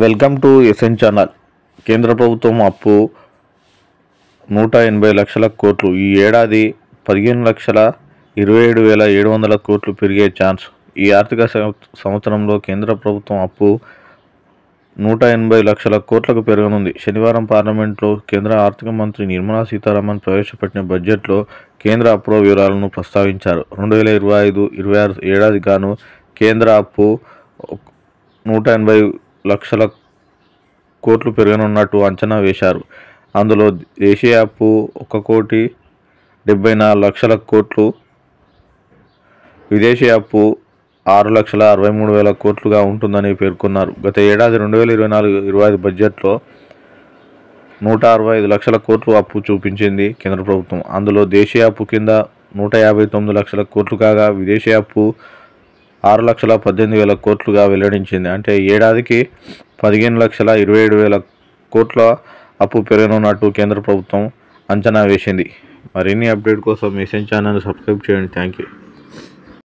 Welcome to SN channel. కేంద్ర ప్రభుత్వం అప్పు 180 లక్షల కోట్లు. ఈ ఏడాది 15,27,700 కోట్లు పెరిగే ఛాన్స్. ఈ ఆర్థిక సంవత్సరంలో కేంద్ర ప్రభుత్వం అప్పు 180 లక్షల కోట్లకు పెరగనుంది. శనివారం పార్లమెంట్లో కేంద్ర ఆర్థిక మంత్రి నిర్మలా సీతారామన్ ప్రవేశపెట్టిన బడ్జెట్లో కేంద్ర అప్పుల వివరాలను ప్రస్తావించారు. 2025-26 ఏడాదికి గాను కేంద్ర అప్పు 180 లక్షల కోట్లు పెరగనున్నట్టు అంచనా వేశారు. అందులో దేశీయ అప్పు 1,74 లక్షల కోట్లు, విదేశీ అప్పు 6,63,000 కోట్లుగా ఉంటుందని పేర్కొన్నారు. గత ఏడాది 2024-25 బడ్జెట్లో 165 లక్షల కోట్లు అప్పు చూపించింది కేంద్ర ప్రభుత్వం. అందులో దేశీయ అప్పు కింద 159 లక్షల కోట్లు కాగా విదేశీ అప్పు 6,18,000 కోట్లుగా వెల్లడించింది. అంటే ఏడాదికి 15,27,000 కోట్ల అప్పు పెరగనున్నట్టు కేంద్ర ప్రభుత్వం అంచనా వేసింది. మరిన్ని అప్డేట్ కోసం ఎస్ఎన్ ఛానల్ని సబ్స్క్రైబ్ చేయండి. Thank you.